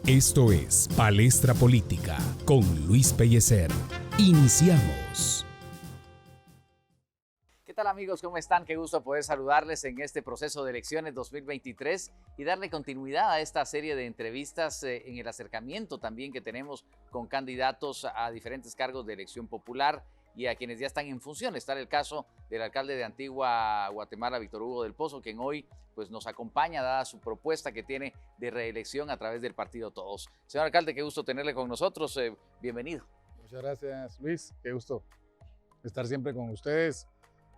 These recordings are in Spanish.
Esto es Palestra Política con Luis Pellecer. Iniciamos. ¿Qué tal, amigos? ¿Cómo están? Qué gusto poder saludarles en este proceso de elecciones 2023 y darle continuidad a esta serie de entrevistas en el acercamiento también que tenemos con candidatos a diferentes cargos de elección popular y a quienes ya están en funciones. Está el caso del alcalde de Antigua Guatemala, Víctor Hugo del Pozo, quien hoy nos acompaña dada su propuesta que tiene de reelección a través del partido Todos. Señor alcalde, qué gusto tenerle con nosotros. Bienvenido. Muchas gracias, Luis. Qué gusto estar siempre con ustedes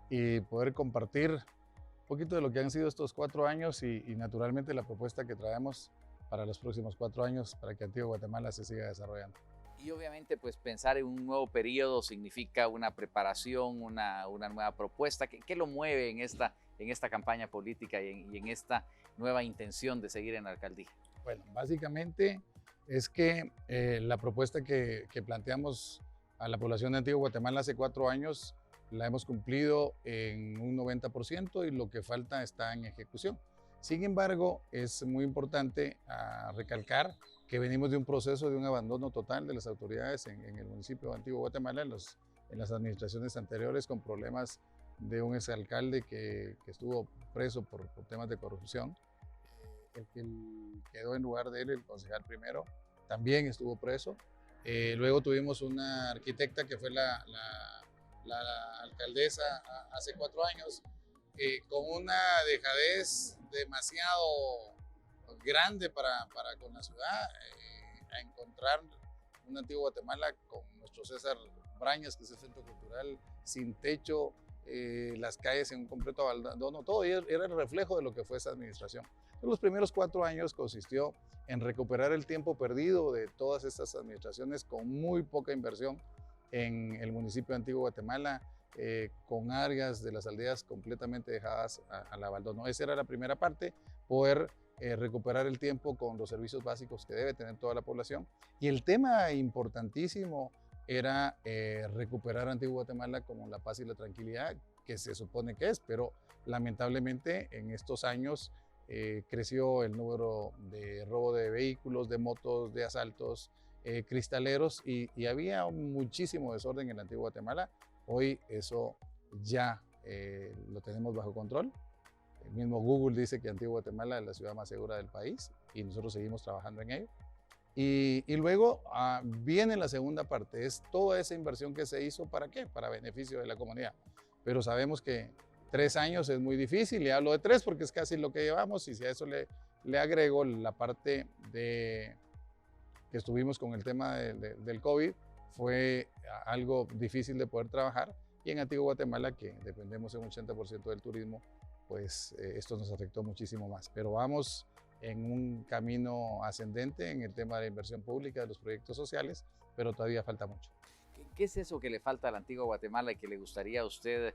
y poder compartir un poquito de lo que han sido estos 4 años y naturalmente la propuesta que traemos para los próximos 4 años para que Antigua Guatemala se siga desarrollando. Y obviamente pensar en un nuevo periodo significa una preparación, una nueva propuesta. ¿Qué lo mueve en esta campaña política y en esta nueva intención de seguir en la alcaldía? Bueno, básicamente es que la propuesta que planteamos a la población de Antigua Guatemala hace 4 años la hemos cumplido en un 90% y lo que falta está en ejecución. Sin embargo, es muy importante recalcar que venimos de un proceso de un abandono total de las autoridades en el municipio de Antigua Guatemala, en las administraciones anteriores, con problemas de un exalcalde que estuvo preso por temas de corrupción. El que quedó en lugar de él, el concejal primero, también estuvo preso. Luego tuvimos una arquitecta que fue la alcaldesa hace 4 años, con una dejadez demasiado grande para con la ciudad, a encontrar una Antigua Guatemala con nuestro César Brañas, que es el centro cultural, sin techo, las calles en un completo abandono, todo era el reflejo de lo que fue esa administración. Los primeros 4 años consistió en recuperar el tiempo perdido de todas estas administraciones con muy poca inversión en el municipio de Antigua Guatemala, con áreas de las aldeas completamente dejadas al abandono. Esa era la primera parte, poder recuperar el tiempo con los servicios básicos que debe tener toda la población. Y el tema importantísimo era recuperar Antigua Guatemala como la paz y la tranquilidad que se supone que es, pero lamentablemente en estos años creció el número de robo de vehículos, de motos, de asaltos, cristaleros y había muchísimo desorden en la Antigua Guatemala. Hoy eso ya lo tenemos bajo control. El mismo Google dice que Antigua Guatemala es la ciudad más segura del país y nosotros seguimos trabajando en ello. Y luego viene la segunda parte, es toda esa inversión que se hizo, ¿para qué? Para beneficio de la comunidad. Pero sabemos que 3 años es muy difícil, y hablo de 3 porque es casi lo que llevamos, y si a eso le agrego la parte que estuvimos con el tema del COVID, fue algo difícil de poder trabajar, y en Antigua Guatemala, que dependemos en un 80% del turismo, pues esto nos afectó muchísimo más. Pero vamos en un camino ascendente en el tema de la inversión pública, de los proyectos sociales, pero todavía falta mucho. ¿Qué es eso que le falta a la Antigua Guatemala y que le gustaría a usted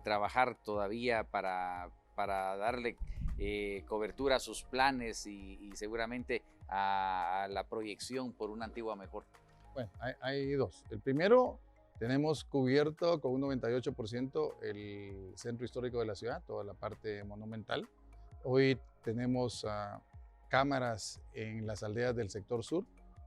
trabajar todavía para darle cobertura a sus planes y seguramente a la proyección por una Antigua mejor? Bueno, hay 2. El primero, tenemos cubierto con un 98% el centro histórico de la ciudad, toda la parte monumental. Hoy tenemos cámaras en las aldeas del sector sur,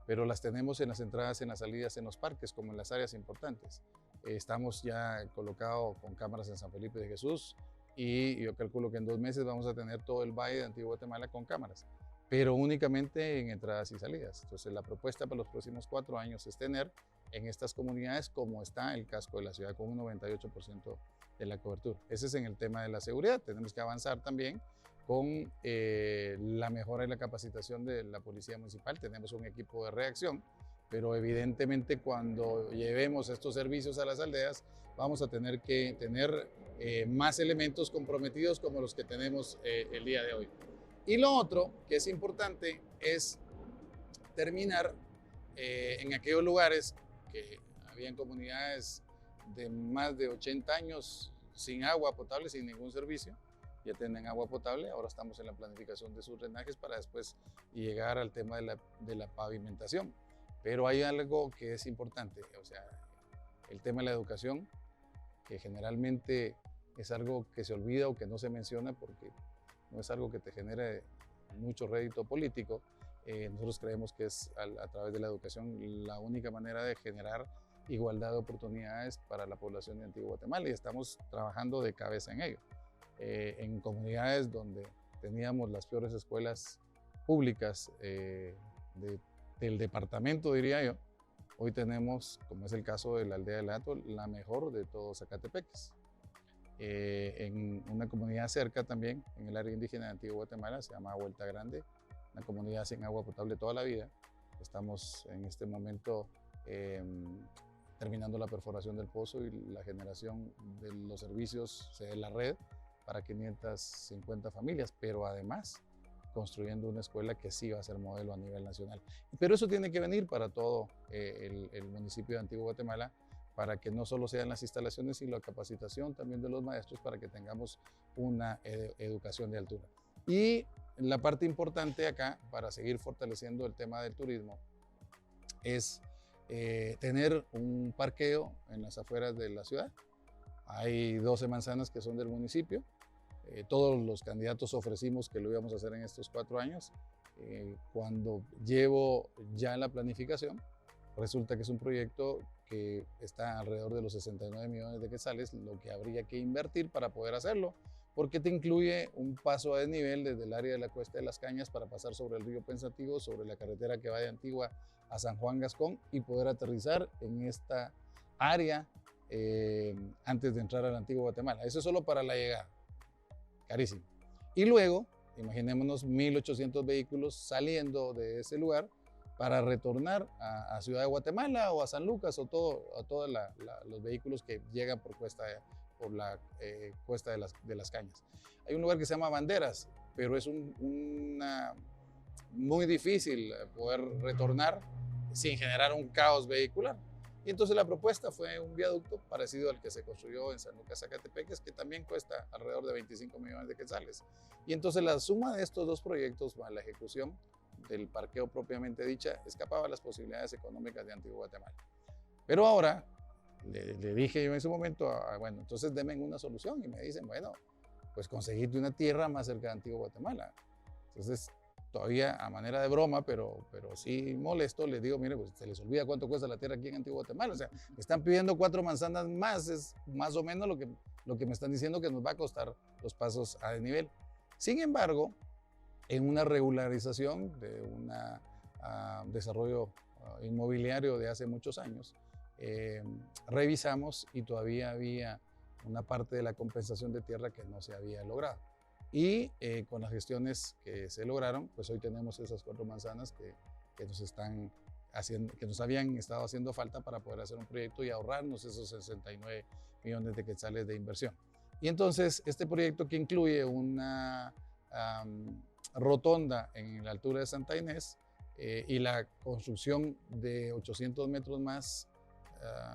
pero las tenemos en las entradas, en las salidas, en los parques, como en las áreas importantes. Estamos ya colocados con cámaras en San Felipe de Jesús y yo calculo que en 2 meses vamos a tener todo el valle de Antigua Guatemala con cámaras, pero únicamente en entradas y salidas. Entonces la propuesta para los próximos 4 años es tener en estas comunidades como está el casco de la ciudad, con un 98% de la cobertura. Ese es en el tema de la seguridad. Tenemos que avanzar también con la mejora y la capacitación de la Policía Municipal. Tenemos un equipo de reacción, pero evidentemente cuando llevemos estos servicios a las aldeas vamos a tener que tener más elementos comprometidos como los que tenemos el día de hoy. Y lo otro que es importante es terminar en aquellos lugares que habían comunidades de más de 80 años sin agua potable, sin ningún servicio. Ya tienen agua potable, ahora estamos en la planificación de sus drenajes para después llegar al tema de la pavimentación. Pero hay algo que es importante, o sea, el tema de la educación, que generalmente es algo que se olvida o que no se menciona porque no es algo que te genere mucho rédito político, Nosotros creemos que es a través de la educación la única manera de generar igualdad de oportunidades para la población de Antigua Guatemala y estamos trabajando de cabeza en ello. En comunidades donde teníamos las peores escuelas públicas del departamento, diría yo, hoy tenemos, como es el caso de la aldea del Hato, la mejor de todos Zacatepeques. En una comunidad cerca también, en el área indígena de Antigua Guatemala, se llama Vuelta Grande, una comunidad sin agua potable toda la vida. Estamos en este momento terminando la perforación del pozo y la generación de los servicios de la red para 550 familias, pero además construyendo una escuela que sí va a ser modelo a nivel nacional. Pero eso tiene que venir para todo el municipio de Antigua Guatemala, para que no solo sean las instalaciones, sino la capacitación también de los maestros para que tengamos una educación de altura. Y la parte importante acá, para seguir fortaleciendo el tema del turismo, es tener un parqueo en las afueras de la ciudad. Hay 12 manzanas que son del municipio. Todos los candidatos ofrecimos que lo íbamos a hacer en estos 4 años. Cuando llevo ya la planificación, resulta que es un proyecto que está alrededor de los 69 millones de quetzales, lo que habría que invertir para poder hacerlo, porque te incluye un paso a desnivel desde el área de la Cuesta de las Cañas para pasar sobre el río Pensativo, sobre la carretera que va de Antigua a San Juan Gascón y poder aterrizar en esta área antes de entrar a la Antigua Guatemala. Eso es solo para la llegada, carísimo. Y luego, imaginémonos 1.800 vehículos saliendo de ese lugar para retornar a Ciudad de Guatemala o a San Lucas o todos los vehículos que llegan por la Cuesta de las Cañas. Hay un lugar que se llama Banderas, pero es muy difícil poder retornar sin generar un caos vehicular. Y entonces la propuesta fue un viaducto parecido al que se construyó en San Lucas, Zacatepeques, que también cuesta alrededor de 25 millones de quetzales. Y entonces la suma de estos dos proyectos más la ejecución del parqueo propiamente dicha escapaba a las posibilidades económicas de Antigua Guatemala. Pero ahora le dije yo en ese momento, bueno, entonces denme una solución y me dicen, bueno, pues conseguirte una tierra más cerca de Antigua Guatemala. Entonces, todavía a manera de broma, pero sí molesto, les digo, mire, pues se les olvida cuánto cuesta la tierra aquí en Antigua Guatemala. O sea, me están pidiendo 4 manzanas más, es más o menos lo que me están diciendo que nos va a costar los pasos a desnivel. Sin embargo, en una regularización de un desarrollo inmobiliario de hace muchos años, revisamos y todavía había una parte de la compensación de tierra que no se había logrado. Y con las gestiones que se lograron, pues hoy tenemos esas 4 manzanas que nos habían estado haciendo falta para poder hacer un proyecto y ahorrarnos esos 69 millones de quetzales de inversión. Y entonces este proyecto, que incluye una rotonda en la altura de Santa Inés y la construcción de 800 metros más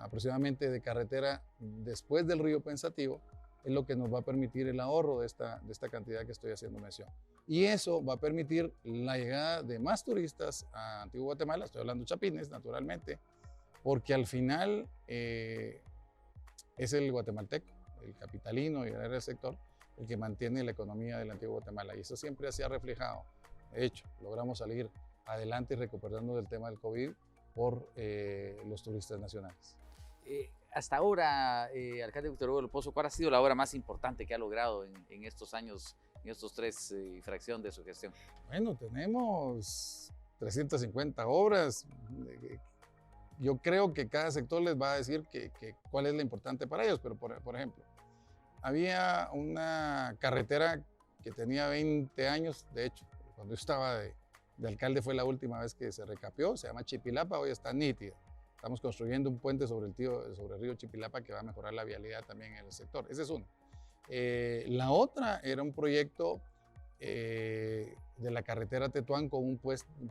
aproximadamente de carretera después del río Pensativo, es lo que nos va a permitir el ahorro de esta cantidad que estoy haciendo mención. Y eso va a permitir la llegada de más turistas a Antigua Guatemala, estoy hablando chapines, naturalmente, porque al final es el guatemalteco, el capitalino y el sector, el que mantiene la economía de la Antigua Guatemala. Y eso siempre se ha reflejado. De hecho, logramos salir adelante y recuperarnos del tema del COVID por los turistas nacionales. Hasta ahora, alcalde Víctor Hugo del Pozo, ¿cuál ha sido la obra más importante que ha logrado en estos años, en estos 3 y fracción de su gestión? Bueno, tenemos 350 obras. Yo creo que cada sector les va a decir cuál es la importante para ellos, pero por ejemplo, había una carretera que tenía 20 años, de hecho, cuando yo estaba de alcalde fue la última vez que se recapeó, se llama Chipilapa, hoy está nítida. Estamos construyendo un puente sobre el río Chipilapa que va a mejorar la vialidad también en el sector. Esa es una. La otra era un proyecto de la carretera Tetuán con un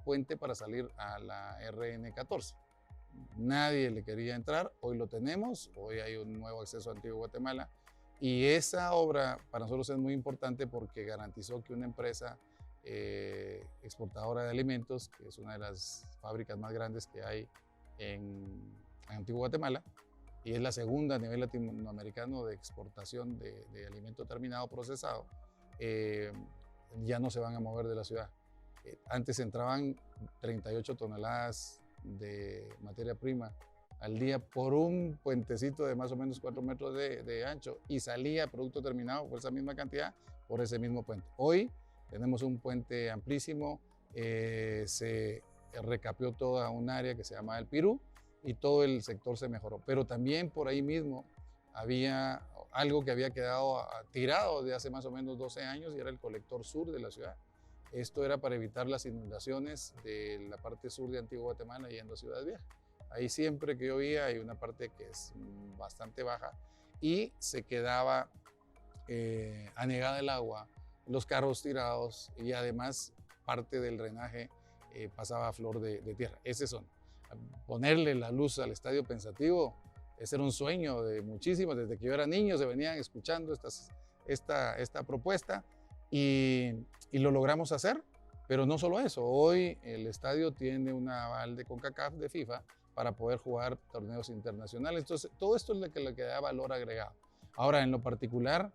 puente para salir a la RN14. Nadie le quería entrar, hoy lo tenemos, hoy hay un nuevo acceso a Antigua Guatemala y esa obra para nosotros es muy importante porque garantizó que una empresa exportadora de alimentos, que es una de las fábricas más grandes que hay en Antigua Guatemala y es la segunda a nivel latinoamericano de exportación de alimento terminado procesado, ya no se van a mover de la ciudad. Antes entraban 38 toneladas de materia prima al día por un puentecito de más o menos 4 metros de ancho y salía producto terminado por esa misma cantidad por ese mismo puente. Hoy tenemos un puente amplísimo, se recapeó toda un área que se llama El Pirú y todo el sector se mejoró. Pero también por ahí mismo había algo que había quedado tirado de hace más o menos 12 años y era el colector sur de la ciudad. Esto era para evitar las inundaciones de la parte sur de Antigua Guatemala yendo a Ciudad Vieja. Ahí siempre que llovía hay una parte que es bastante baja y se quedaba anegada el agua, los carros tirados y además parte del drenaje pasaba a flor de tierra. Ese son. Ponerle la luz al Estadio Pensativo, ese era un sueño de muchísimos. Desde que yo era niño se venían escuchando esta propuesta y lo logramos hacer. Pero no solo eso, hoy el estadio tiene un aval de CONCACAF, de FIFA, para poder jugar torneos internacionales. Entonces, todo esto es lo que le da valor agregado. Ahora, en lo particular,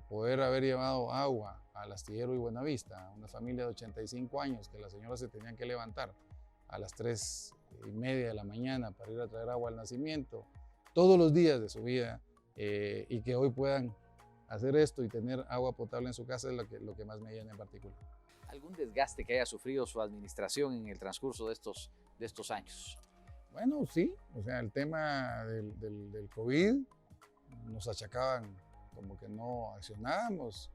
poder haber llevado agua al Astillero y Buenavista, una familia de 85 años que las señoras se tenían que levantar a las 3:30 de la mañana para ir a traer agua al nacimiento, todos los días de su vida, y que hoy puedan hacer esto y tener agua potable en su casa es lo que más me llena en particular. ¿Algún desgaste que haya sufrido su administración en el transcurso de estos años? Bueno, sí, o sea, el tema del COVID nos achacaban como que no accionábamos,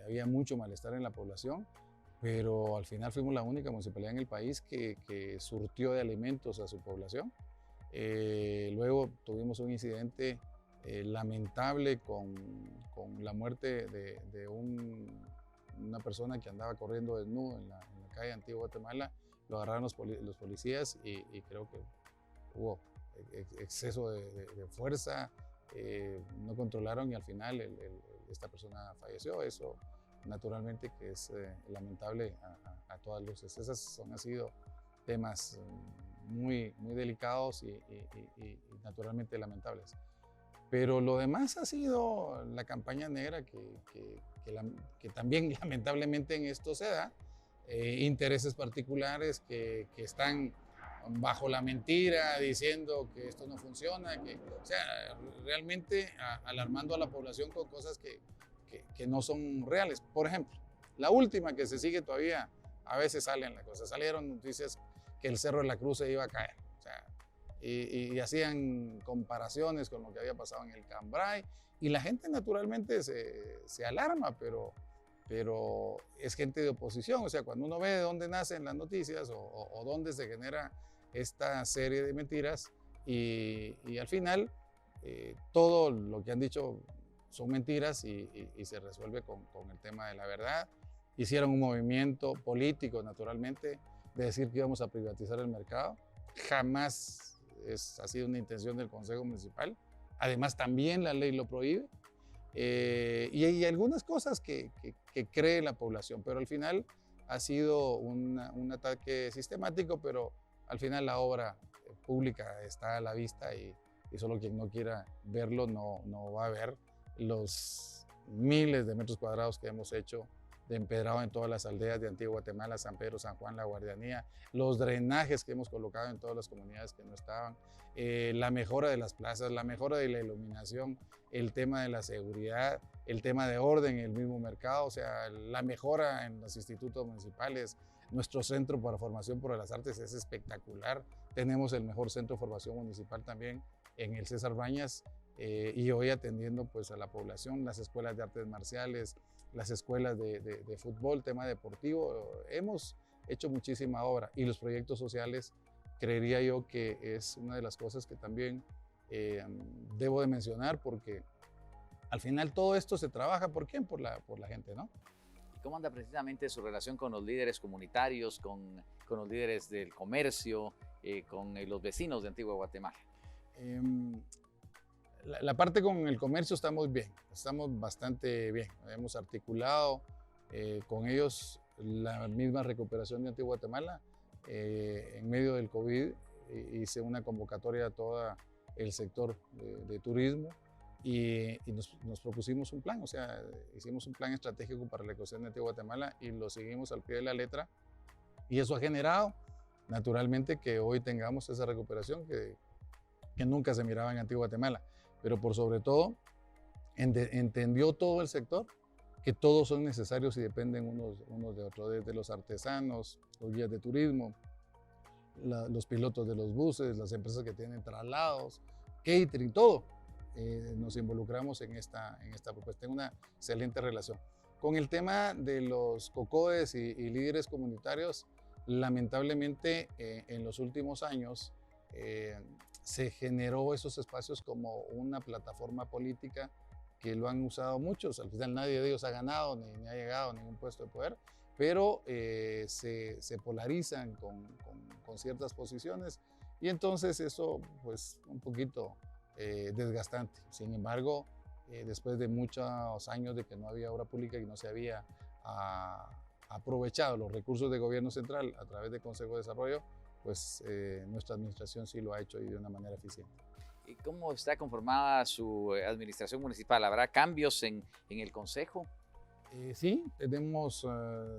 había mucho malestar en la población, pero al final fuimos la única municipalidad en el país que surtió de alimentos a su población. Luego tuvimos un incidente lamentable con la muerte de una persona que andaba corriendo desnudo en la calle de Antigua Guatemala. Lo agarraron los policías y creo que hubo exceso de fuerza, no controlaron y al final esta persona falleció. Eso naturalmente que es lamentable a todas luces. Esos han sido temas muy, muy delicados y naturalmente lamentables. Pero lo demás ha sido la campaña negra que también lamentablemente en esto se da, intereses particulares que están bajo la mentira diciendo que esto no funciona, o sea, realmente alarmando a la población con cosas que no son reales. Por ejemplo, la última que se sigue todavía, a veces salen las cosas, salieron noticias que el Cerro de la Cruz se iba a caer, o sea, y hacían comparaciones con lo que había pasado en el Cambrai, y la gente naturalmente se alarma, pero es gente de oposición. O sea, cuando uno ve de dónde nacen las noticias o dónde se genera esta serie de mentiras y al final todo lo que han dicho son mentiras y se resuelve con el tema de la verdad. Hicieron un movimiento político, naturalmente, de decir que íbamos a privatizar el mercado. Jamás ha sido una intención del Consejo Municipal. Además, también la ley lo prohíbe. Y hay algunas cosas que cree la población, pero al final ha sido un ataque sistemático, pero al final la obra pública está a la vista y solo quien no quiera verlo no va a ver los miles de metros cuadrados que hemos hecho de empedrado en todas las aldeas de Antigua Guatemala, San Pedro, San Juan, La Guardianía, los drenajes que hemos colocado en todas las comunidades que no estaban, la mejora de las plazas, la mejora de la iluminación, el tema de la seguridad, el tema de orden en el mismo mercado, o sea, la mejora en los institutos municipales. Nuestro centro para formación por las artes es espectacular. Tenemos el mejor centro de formación municipal también en el César Bañas, y hoy atendiendo pues a la población, las escuelas de artes marciales, las escuelas de fútbol, tema deportivo. Hemos hecho muchísima obra y los proyectos sociales, creería yo que es una de las cosas que también debo de mencionar, porque al final todo esto se trabaja, ¿por quién? Por la gente, ¿no? ¿Y cómo anda precisamente su relación con los líderes comunitarios, con los líderes del comercio, con los vecinos de Antigua Guatemala? La parte con el comercio estamos bien, estamos bastante bien. Hemos articulado con ellos la misma recuperación de Antigua Guatemala. En medio del COVID hice una convocatoria a todo el sector de turismo y nos propusimos un plan, o sea, hicimos un plan estratégico para la ecosistema de Antigua Guatemala y lo seguimos al pie de la letra, y eso ha generado naturalmente que hoy tengamos esa recuperación que nunca se miraba en Antigua Guatemala, pero por sobre todo entendió todo el sector que todos son necesarios y dependen unos de otros, desde los artesanos, los guías de turismo, los pilotos de los buses, las empresas que tienen traslados, catering, todo. Nos involucramos en esta propuesta. Tengo una excelente relación. Con el tema de los COCODES y líderes comunitarios, lamentablemente en los últimos años se generó esos espacios como una plataforma política que lo han usado muchos. Al final nadie de ellos ha ganado ni ha llegado a ningún puesto de poder, pero se polarizan con ciertas posiciones y entonces eso pues un poquito desgastante. Sin embargo, después de muchos años de que no había obra pública y no se había aprovechado los recursos de gobierno central a través del Consejo de Desarrollo, pues nuestra administración sí lo ha hecho y de una manera eficiente. ¿Y cómo está conformada su administración municipal? ¿Habrá cambios en el consejo? Sí, tenemos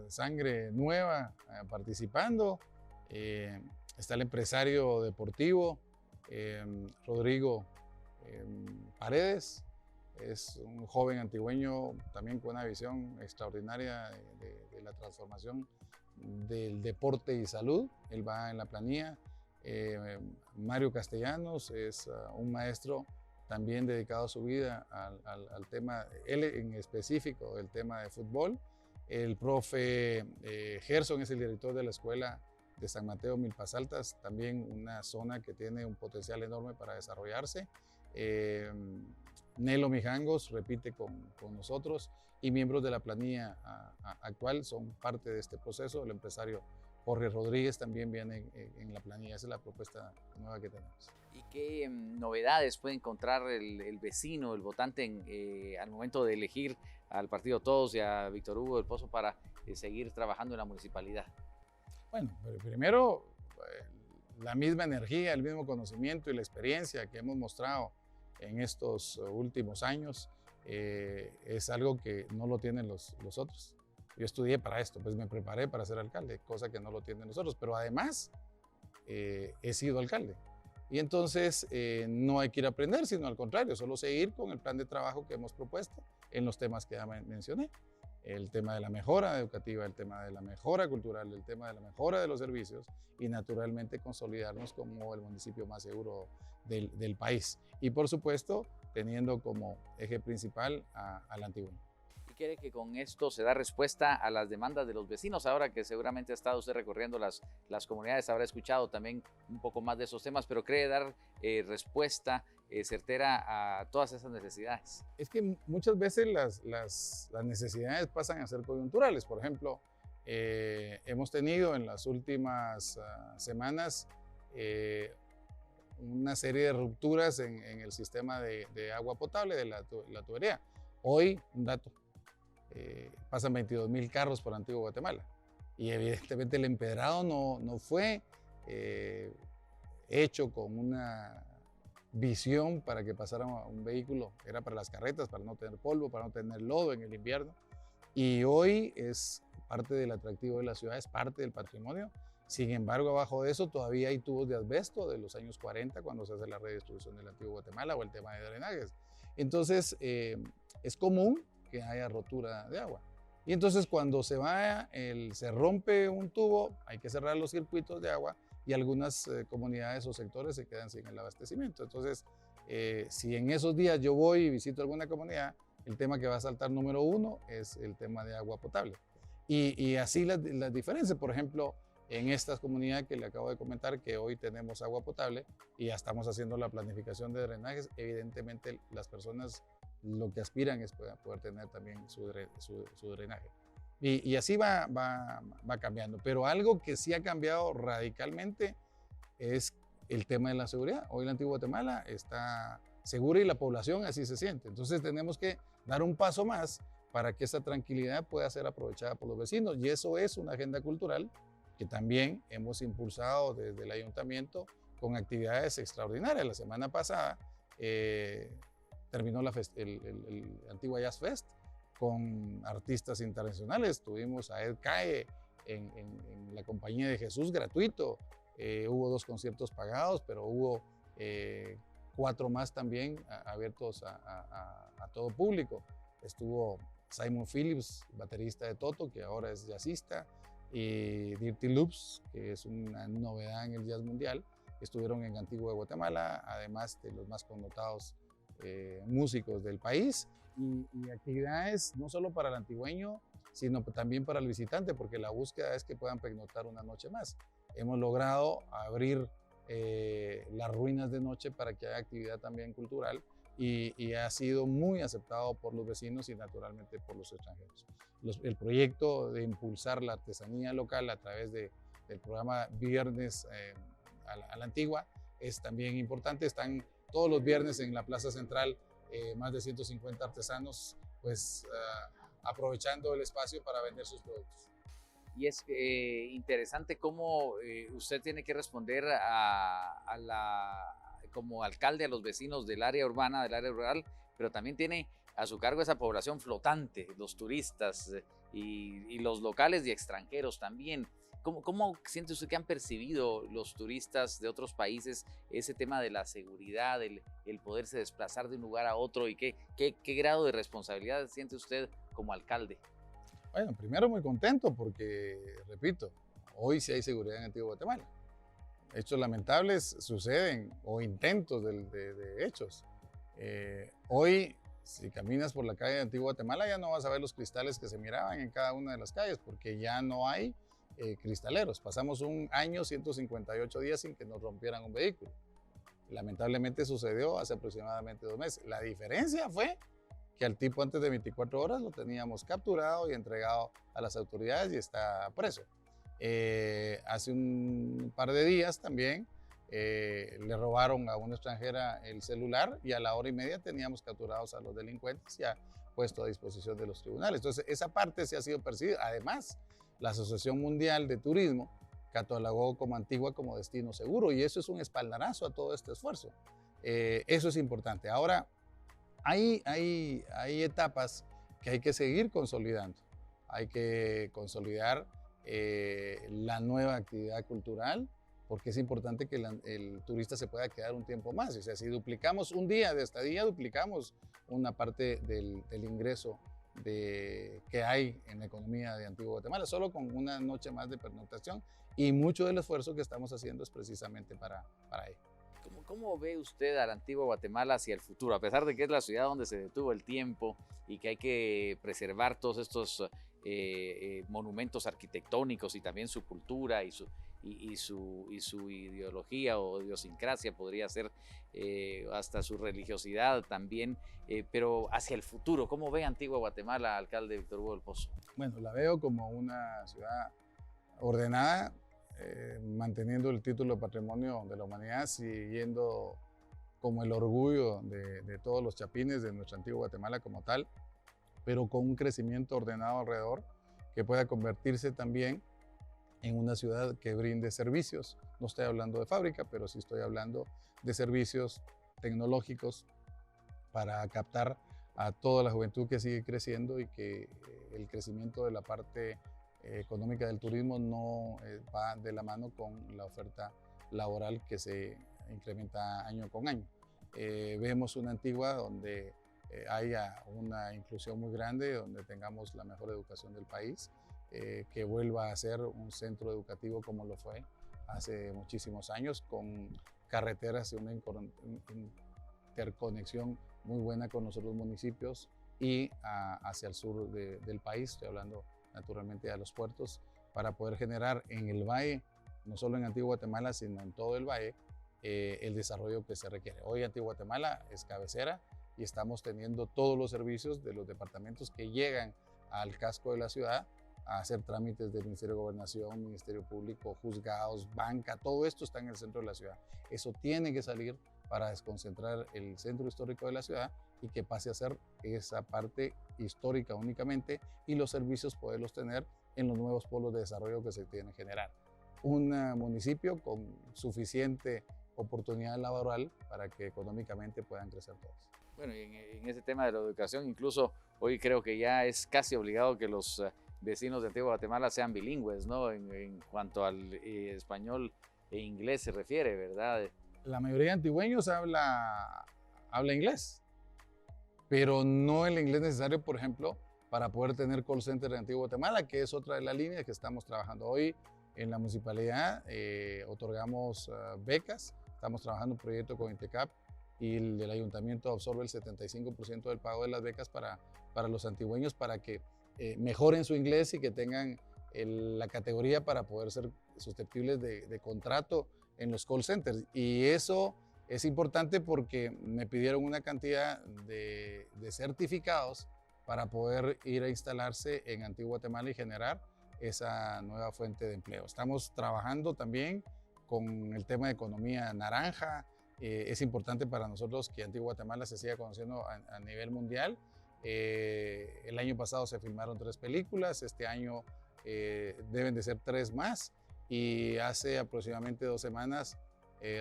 sangre nueva participando. Está el empresario deportivo, Rodrigo Paredes. Es un joven antigüeño también con una visión extraordinaria de la transformación del deporte y salud. Él va en la planilla. Mario Castellanos es un maestro también dedicado su vida al tema, él en específico, el tema de fútbol. El profe Gerson es el director de la escuela de San Mateo Milpas Altas, también una zona que tiene un potencial enorme para desarrollarse. Nelo Mijangos repite con nosotros y miembros de la planilla actual son parte de este proceso. El empresario Jorge Rodríguez también viene en la planilla, esa es la propuesta nueva que tenemos. ¿Y qué novedades puede encontrar el vecino, el votante al momento de elegir al Partido Todos y a Víctor Hugo del Pozo para seguir trabajando en la municipalidad? Bueno, primero la misma energía, el mismo conocimiento y la experiencia que hemos mostrado en estos últimos años es algo que no lo tienen los otros. Yo estudié para esto, pues me preparé para ser alcalde, cosa que no lo tienen nosotros, pero además he sido alcalde. Y entonces no hay que ir a aprender, sino al contrario, solo seguir con el plan de trabajo que hemos propuesto en los temas que ya mencioné. El tema de la mejora educativa, el tema de la mejora cultural, el tema de la mejora de los servicios y naturalmente consolidarnos como el municipio más seguro del país. Y por supuesto, teniendo como eje principal al Antigüeño. ¿Cree que con esto se da respuesta a las demandas de los vecinos? Ahora que seguramente ha estado usted recorriendo las comunidades, habrá escuchado también un poco más de esos temas, pero ¿cree dar respuesta certera a todas esas necesidades? Es que muchas veces las necesidades pasan a ser coyunturales. Por ejemplo, hemos tenido en las últimas semanas una serie de rupturas en el sistema de agua potable de la tubería. Hoy, un dato. Pasan 22,000 carros por Antigua Guatemala y evidentemente el empedrado no fue hecho con una visión para que pasara un vehículo, era para las carretas, para no tener polvo, para no tener lodo en el invierno, y hoy es parte del atractivo de la ciudad, es parte del patrimonio. Sin embargo, abajo de eso todavía hay tubos de asbesto de los años 40 cuando se hace la redistribución del Antiguo Guatemala o el tema de drenajes. Entonces es común que haya rotura de agua. Y entonces cuando se rompe un tubo, hay que cerrar los circuitos de agua y algunas comunidades o sectores se quedan sin el abastecimiento. Entonces, si en esos días yo voy y visito alguna comunidad, el tema que va a saltar número uno es el tema de agua potable. Y así las diferencias, por ejemplo, en estas comunidades que le acabo de comentar que hoy tenemos agua potable y ya estamos haciendo la planificación de drenajes, evidentemente las personas lo que aspiran es poder tener también su drenaje. Y así va cambiando. Pero algo que sí ha cambiado radicalmente es el tema de la seguridad. Hoy la Antigua Guatemala está segura y la población así se siente. Entonces tenemos que dar un paso más para que esa tranquilidad pueda ser aprovechada por los vecinos. Y eso es una agenda cultural que también hemos impulsado desde el ayuntamiento con actividades extraordinarias. La semana pasada terminó el Antigua Jazz Fest con artistas internacionales. Tuvimos a Ed Cae en la Compañía de Jesús gratuito. Hubo 2 conciertos pagados, pero hubo 4 más también abiertos a todo público. Estuvo Simon Phillips, baterista de Toto, que ahora es jazzista, y Dirty Loops, que es una novedad en el jazz mundial. Estuvieron en Antigua de Guatemala, además de los más connotados músicos del país, y actividades no solo para el antigüeño, sino también para el visitante, porque la búsqueda es que puedan pernoctar una noche más. Hemos logrado abrir las ruinas de noche para que haya actividad también cultural, y ha sido muy aceptado por los vecinos y naturalmente por los extranjeros. El proyecto de impulsar la artesanía local a través del programa Viernes a la Antigua es también importante. Están todos los viernes en la Plaza Central más de 150 artesanos, pues aprovechando el espacio para vender sus productos. Y es interesante cómo usted tiene que responder como alcalde a los vecinos del área urbana, del área rural, pero también tiene a su cargo esa población flotante, los turistas y los locales y extranjeros también. ¿Cómo siente usted que han percibido los turistas de otros países ese tema de la seguridad, el poderse desplazar de un lugar a otro, y qué grado de responsabilidad siente usted como alcalde? Bueno, primero muy contento porque, repito, hoy sí hay seguridad en Antigua Guatemala. Hechos lamentables suceden, o intentos de hechos. Hoy, si caminas por la calle de Antigua Guatemala, ya no vas a ver los cristales que se miraban en cada una de las calles, porque ya no hay cristaleros. Pasamos un año, 158 días sin que nos rompieran un vehículo. Lamentablemente sucedió hace aproximadamente 2 meses. La diferencia fue que al tipo antes de 24 horas lo teníamos capturado y entregado a las autoridades y está preso. Hace un par de días también le robaron a una extranjera el celular, y a la hora y media teníamos capturados a los delincuentes ya puesto a disposición de los tribunales. Entonces esa parte sí ha sido percibida. Además, la Asociación Mundial de Turismo catalogó como Antigua como destino seguro, y eso es un espaldarazo a todo este esfuerzo. Eso es importante. Ahora, hay etapas que hay que seguir consolidando. Hay que consolidar la nueva actividad cultural, porque es importante que el turista se pueda quedar un tiempo más. O sea, si duplicamos un día de estadía, duplicamos una parte del ingreso que hay en la economía de Antigua Guatemala, solo con una noche más de pernoctación, y mucho del esfuerzo que estamos haciendo es precisamente para ello. ¿Cómo ve usted a la Antigua Guatemala hacia el futuro? A pesar de que es la ciudad donde se detuvo el tiempo y que hay que preservar todos estos monumentos arquitectónicos y también su cultura y su ideología o idiosincrasia, podría ser hasta su religiosidad también, pero hacia el futuro, ¿cómo ve Antigua Guatemala, alcalde Víctor Hugo del Pozo? Bueno, la veo como una ciudad ordenada, manteniendo el título de Patrimonio de la Humanidad, siguiendo como el orgullo de todos los chapines de nuestra Antigua Guatemala como tal, pero con un crecimiento ordenado alrededor que pueda convertirse también en una ciudad que brinde servicios. No estoy hablando de fábrica, pero sí estoy hablando de servicios tecnológicos para captar a toda la juventud que sigue creciendo, y que el crecimiento de la parte económica del turismo no va de la mano con la oferta laboral que se incrementa año con año. Vemos una Antigua donde haya una inclusión muy grande, donde tengamos la mejor educación del país, que vuelva a ser un centro educativo como lo fue hace muchísimos años, con carreteras y una interconexión muy buena con los otros municipios y hacia el sur del país. Estoy hablando naturalmente de los puertos, para poder generar en el valle, no solo en Antigua Guatemala, sino en todo el valle, el desarrollo que se requiere. Hoy Antigua Guatemala es cabecera y estamos teniendo todos los servicios de los departamentos que llegan al casco de la ciudad a hacer trámites del Ministerio de Gobernación, Ministerio Público, juzgados, banca. Todo esto está en el centro de la ciudad. Eso tiene que salir para desconcentrar el centro histórico de la ciudad y que pase a ser esa parte histórica únicamente, y los servicios poderlos tener en los nuevos polos de desarrollo que se tienen que generar. Un municipio con suficiente oportunidad laboral para que económicamente puedan crecer todos. Bueno, en ese tema de la educación, incluso hoy creo que ya es casi obligado que los vecinos de Antigua Guatemala sean bilingües, ¿no? En cuanto al español e inglés se refiere, ¿verdad? La mayoría de antigüeños habla inglés, pero no el inglés necesario, por ejemplo, para poder tener call center en Antigua Guatemala, que es otra de las líneas que estamos trabajando hoy en la municipalidad. Otorgamos becas, estamos trabajando un proyecto con INTECAP y el ayuntamiento absorbe el 75% del pago de las becas para los antigüeños para que mejoren su inglés y que tengan la categoría para poder ser susceptibles de contrato en los call centers. Y eso es importante porque me pidieron una cantidad de certificados para poder ir a instalarse en Antigua Guatemala y generar esa nueva fuente de empleo. Estamos trabajando también con el tema de economía naranja. Es importante para nosotros que Antigua Guatemala se siga conociendo a nivel mundial. El año pasado se filmaron 3 películas, este año deben de ser 3 más, y hace aproximadamente 2 semanas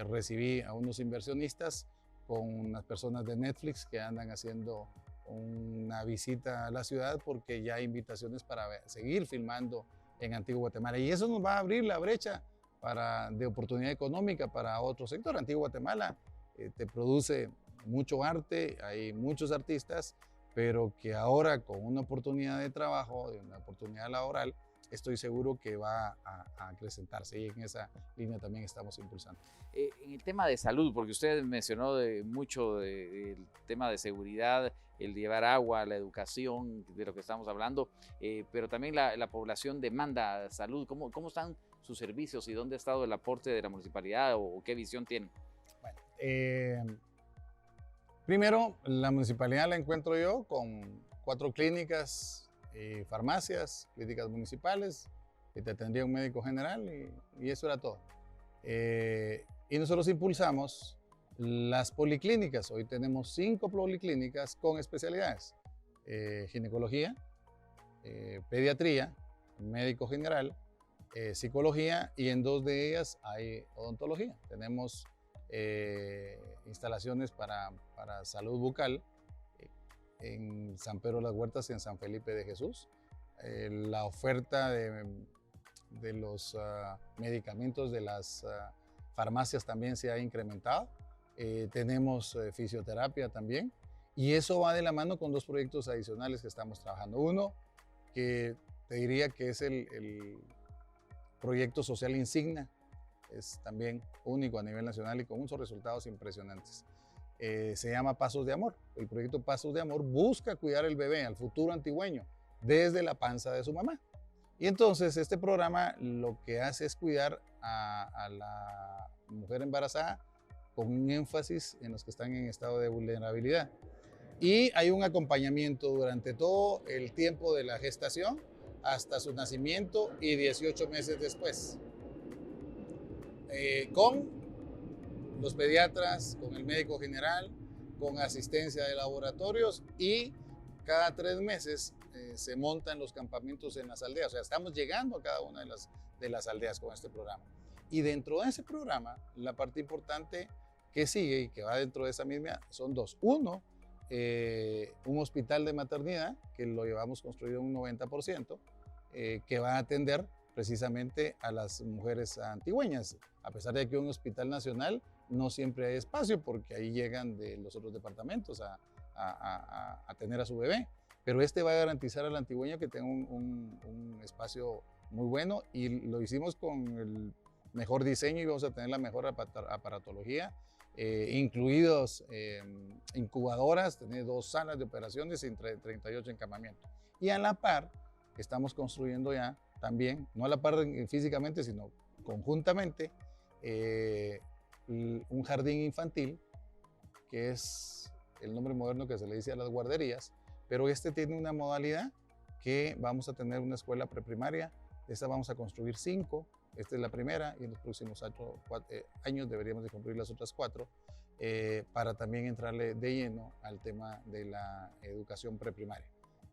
recibí a unos inversionistas con unas personas de Netflix que andan haciendo una visita a la ciudad porque ya hay invitaciones para seguir filmando en Antigua Guatemala, y eso nos va a abrir la brecha de oportunidad económica para otro sector. Antigua Guatemala te produce mucho arte, hay muchos artistas, pero que ahora con una oportunidad de trabajo, una oportunidad laboral, estoy seguro que va a acrecentarse, y en esa línea también estamos impulsando. En el tema de salud, porque usted mencionó mucho del tema de seguridad, el llevar agua, la educación, de lo que estamos hablando, pero también la población demanda salud. ¿Cómo están sus servicios y dónde ha estado el aporte de la municipalidad o qué visión tienen? Bueno, primero, la municipalidad la encuentro yo con 4 clínicas y farmacias, clínicas municipales, y te atendía un médico general y eso era todo. Y nosotros impulsamos las policlínicas. Hoy tenemos 5 policlínicas con especialidades: ginecología, pediatría, médico general, psicología, y en 2 de ellas hay odontología. Tenemos instalaciones para salud bucal en San Pedro de las Huertas y en San Felipe de Jesús. La oferta de los medicamentos de las farmacias también se ha incrementado. Tenemos fisioterapia también, y eso va de la mano con 2 proyectos adicionales que estamos trabajando. Uno que te diría que es el proyecto social insignia, es también único a nivel nacional y con unos resultados impresionantes. Se llama Pasos de Amor. El proyecto Pasos de Amor busca cuidar el bebé, al futuro antigüeño, desde la panza de su mamá. Y entonces este programa lo que hace es cuidar a la mujer embarazada con un énfasis en los que están en estado de vulnerabilidad. Y hay un acompañamiento durante todo el tiempo de la gestación hasta su nacimiento y 18 meses después. Con los pediatras, con el médico general, con asistencia de laboratorios, y cada 3 meses se montan los campamentos en las aldeas. O sea, estamos llegando a cada una de las aldeas con este programa. Y dentro de ese programa, la parte importante que sigue y que va dentro de esa misma son 2. Uno, un hospital de maternidad que lo llevamos construido un 90%, que va a atender precisamente a las mujeres antigüeñas. A pesar de que un hospital nacional no siempre hay espacio porque ahí llegan de los otros departamentos a tener a su bebé, pero este va a garantizar a la antigüeña que tenga un espacio muy bueno, y lo hicimos con el mejor diseño y vamos a tener la mejor aparatología, incluidos incubadoras, tener 2 salas de operaciones y 38 encamamientos. Y a la par estamos construyendo ya también, no a la par físicamente, sino conjuntamente, un jardín infantil, que es el nombre moderno que se le dice a las guarderías, pero este tiene una modalidad que vamos a tener una escuela preprimaria. Esta vamos a construir 5, esta es la primera, y en los próximos años deberíamos de construir las otras 4, para también entrarle de lleno al tema de la educación preprimaria.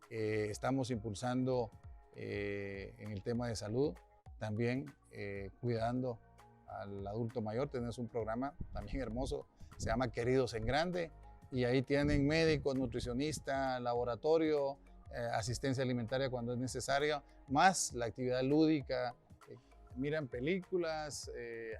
Estamos impulsando en el tema de salud, también cuidando al adulto mayor. Tenemos un programa también hermoso, se llama Queridos en Grande, y ahí tienen médico, nutricionista, laboratorio, asistencia alimentaria cuando es necesario, más la actividad lúdica. Miran películas,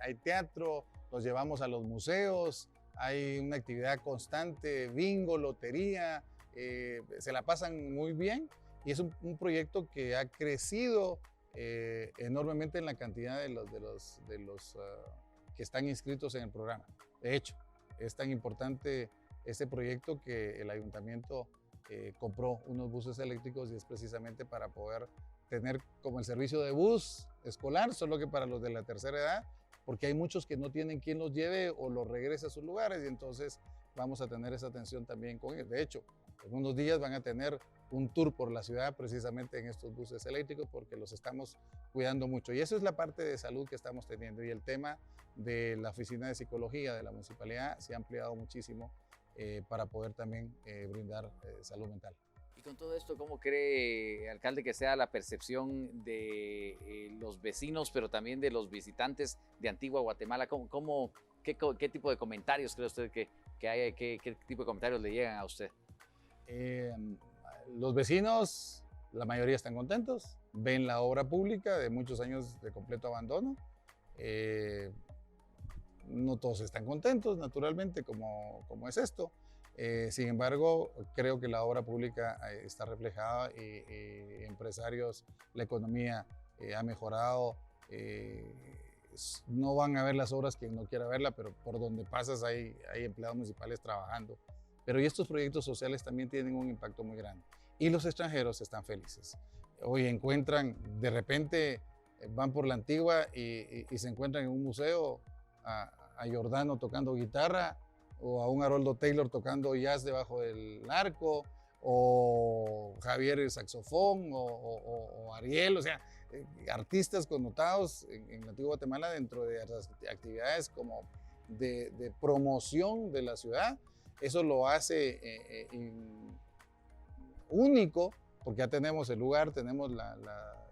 hay teatro, los llevamos a los museos, hay una actividad constante, bingo, lotería, se la pasan muy bien y es un proyecto que ha crecido enormemente en la cantidad de los que están inscritos en el programa. De hecho, es tan importante este proyecto que el ayuntamiento compró unos buses eléctricos y es precisamente para poder tener como el servicio de bus escolar, solo que para los de la tercera edad, porque hay muchos que no tienen quien los lleve o los regrese a sus lugares y entonces vamos a tener esa atención también con ellos. De hecho, en unos días van a tener un tour por la ciudad precisamente en estos buses eléctricos porque los estamos cuidando mucho. Y eso es la parte de salud que estamos teniendo. Y el tema de la oficina de psicología de la municipalidad se ha ampliado muchísimo para poder también brindar salud mental. Y con todo esto, ¿cómo cree, alcalde, que sea la percepción de los vecinos, pero también de los visitantes de Antigua Guatemala? ¿Qué tipo de comentarios cree usted que hay? ¿Qué tipo de comentarios le llegan a usted? Los vecinos, la mayoría están contentos, ven la obra pública de muchos años de completo abandono. No todos están contentos, naturalmente, como es esto. Sin embargo, creo que la obra pública está reflejada y empresarios, la economía ha mejorado. No van a ver las obras quien no quiera verla, pero por donde pasas hay empleados municipales trabajando. Pero y estos proyectos sociales también tienen un impacto muy grande. Y los extranjeros están felices. Hoy encuentran, de repente van por la Antigua y se encuentran en un museo a Giordano tocando guitarra, o a un Haroldo Taylor tocando jazz debajo del arco, o Javier el saxofón, o Ariel, o sea, artistas connotados en la Antigua Guatemala dentro de las actividades como de promoción de la ciudad. Eso lo hace único, porque ya tenemos el lugar, tenemos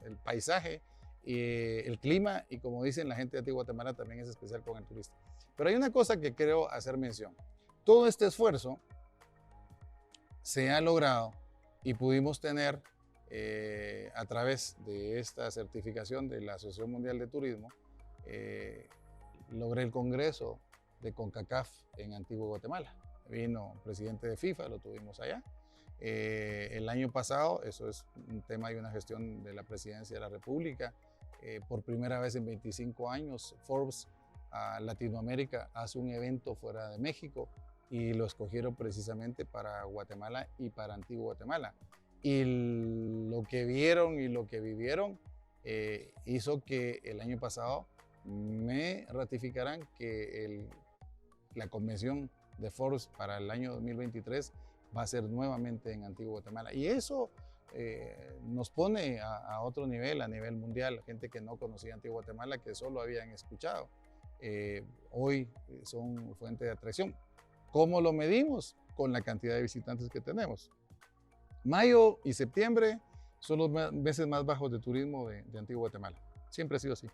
el paisaje, el clima, y como dicen la gente de Antigua Guatemala también es especial con el turista. Pero hay una cosa que quiero hacer mención. Todo este esfuerzo se ha logrado y pudimos tener a través de esta certificación de la Asociación Mundial de Turismo, logré el congreso de CONCACAF en Antigua Guatemala. Vino el presidente de FIFA, lo tuvimos allá. El año pasado, eso es un tema y una gestión de la Presidencia de la República, por primera vez en 25 años, Forbes a Latinoamérica hace un evento fuera de México y lo escogieron precisamente para Guatemala y para Antigua Guatemala. Y lo que vieron y lo que vivieron hizo que el año pasado me ratificaran que la convención de Forbes para el año 2023 va a ser nuevamente en Antigua Guatemala. Y eso nos pone a otro nivel, a nivel mundial, gente que no conocía Antigua Guatemala, que solo habían escuchado. Hoy son fuente de atracción. ¿Cómo lo medimos? Con la cantidad de visitantes que tenemos. Mayo y septiembre son los meses más bajos de turismo de Antigua Guatemala. Siempre ha sido así.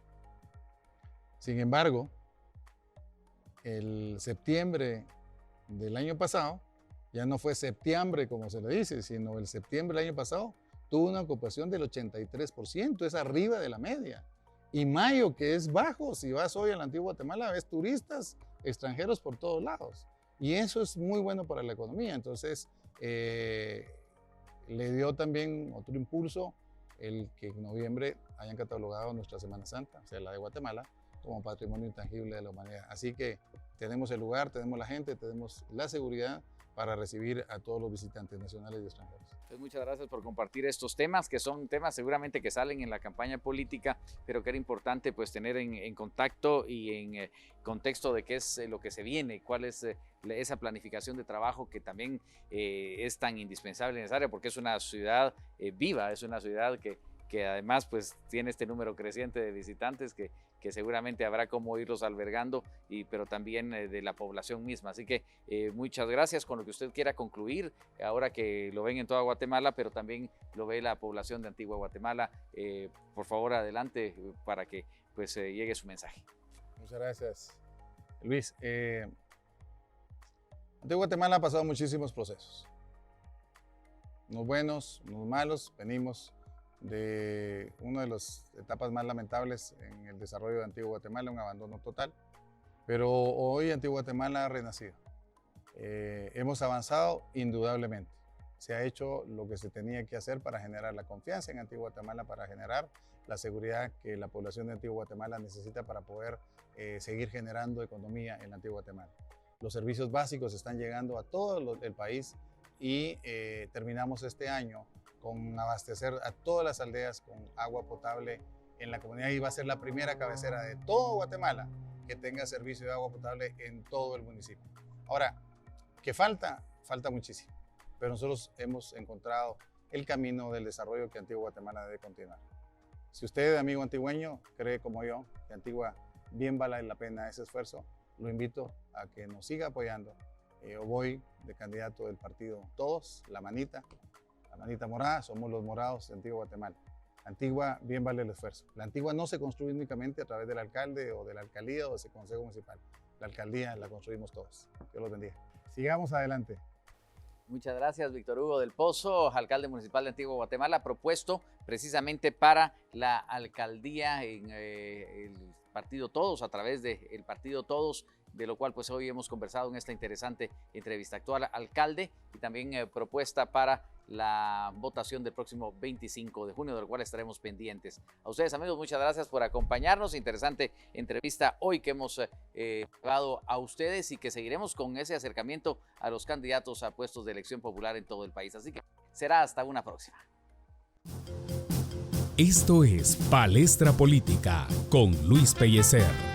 Sin embargo, el septiembre del año pasado, ya no fue septiembre como se le dice, sino el septiembre del año pasado, tuvo una ocupación del 83%, es arriba de la media. Y mayo, que es bajo, si vas hoy a la Antigua Guatemala, ves turistas extranjeros por todos lados. Y eso es muy bueno para la economía. Entonces, le dio también otro impulso el que en noviembre hayan catalogado nuestra Semana Santa, o sea, la de Guatemala, como patrimonio intangible de la humanidad. Así que tenemos el lugar, tenemos la gente, tenemos la seguridad para recibir a todos los visitantes nacionales y extranjeros. Pues muchas gracias por compartir estos temas, que son temas seguramente que salen en la campaña política, pero que era importante pues tener en contacto y en contexto de qué es lo que se viene, cuál es esa planificación de trabajo que también es tan indispensable y necesaria, porque es una ciudad viva, es una ciudad que además pues tiene este número creciente de visitantes que seguramente habrá cómo irlos albergando, pero también de la población misma. Así que muchas gracias. Con lo que usted quiera concluir, ahora que lo ven en toda Guatemala, pero también lo ve la población de Antigua Guatemala, por favor adelante para que pues llegue su mensaje. Muchas gracias, Luis. Antigua Guatemala ha pasado muchísimos procesos, unos buenos, unos malos. Venimos de una de las etapas más lamentables en el desarrollo de Antigua Guatemala, un abandono total, pero hoy Antigua Guatemala ha renacido. Hemos avanzado indudablemente. Se ha hecho lo que se tenía que hacer para generar la confianza en Antigua Guatemala, para generar la seguridad que la población de Antigua Guatemala necesita para poder seguir generando economía en Antigua Guatemala. Los servicios básicos están llegando a todo el país y terminamos este año con abastecer a todas las aldeas con agua potable en la comunidad, y va a ser la primera cabecera de todo Guatemala que tenga servicio de agua potable en todo el municipio. Ahora, ¿qué falta? Falta muchísimo, pero nosotros hemos encontrado el camino del desarrollo que Antigua Guatemala debe continuar. Si usted, amigo antigüeño, cree como yo que Antigua bien vale la pena ese esfuerzo, lo invito a que nos siga apoyando. Yo voy de candidato del partido Todos, la manita morada, somos los morados de Antigua Guatemala. Antigua bien vale el esfuerzo. La Antigua no se construye únicamente a través del alcalde o de la alcaldía o de ese consejo municipal. La alcaldía la construimos todos. Dios los bendiga. Sigamos adelante. Muchas gracias, Víctor Hugo del Pozo, alcalde municipal de Antigua Guatemala, propuesto precisamente para la alcaldía en el partido Todos, a través del partido Todos, de lo cual pues hoy hemos conversado en esta interesante entrevista. Actual alcalde y también propuesta para la votación del próximo 25 de junio, del cual estaremos pendientes. A ustedes, amigos, muchas gracias por acompañarnos. Interesante entrevista hoy que hemos llevado a ustedes y que seguiremos con ese acercamiento a los candidatos a puestos de elección popular en todo el país. Así que será hasta una próxima. Esto es Palestra Política con Luis Pellecer.